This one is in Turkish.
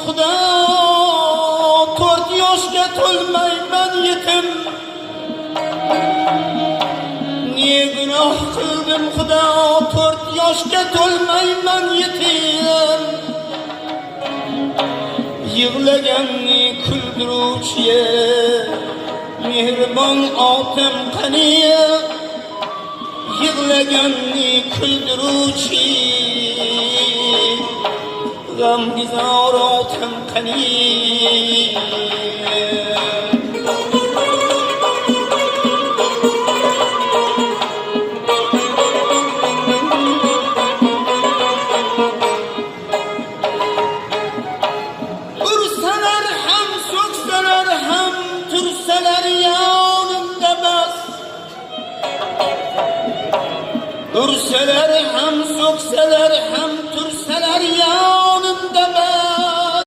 Xudo, 4 yoshga to'lmayman yetim. Niye günah qildim Xudo, 4 yoshga to'lmayman yetim. Yig'laganni kuldiruvchi mehribon otam qaniya, yig'laganni kuldiruvchi g'amgizor otam qaniya. Ursalar ham, so'ksalar ham, tursalar yonimda bas. Ursalar ham, so'ksalar ham, tursalar yonimda bas.